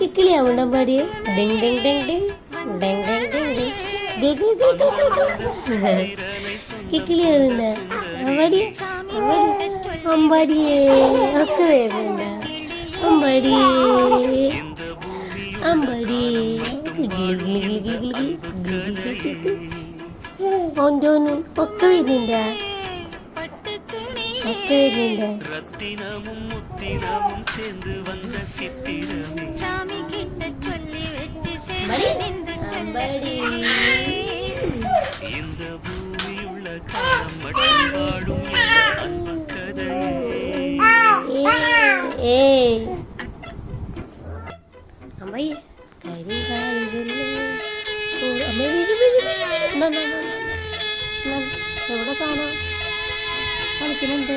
കിക്കിളിയാവുണ്ട പാടിയെ ഡിങ് ഡിങ് ഡിങ് ഡിങ് ഡിങ് ഡിങ് ഡിങ് ഡിങ് ഗി ഗി ഗി ഗി ഗി. കിക്കിളിയാവുണ്ട അമ്പാടി അമ്പാടിയേ ഒക്കെ വരുന്നുണ്ട അമ്പാടി അമ്പാടി ഓന്തോന്നു ഒക്കെ വരുന്നുണ്ട ഒക്കെ വരുന്നുണ്ട. അമ്പാടി അമ്മായി എവിടെ കാണാം കളിക്കുന്നുണ്ട്.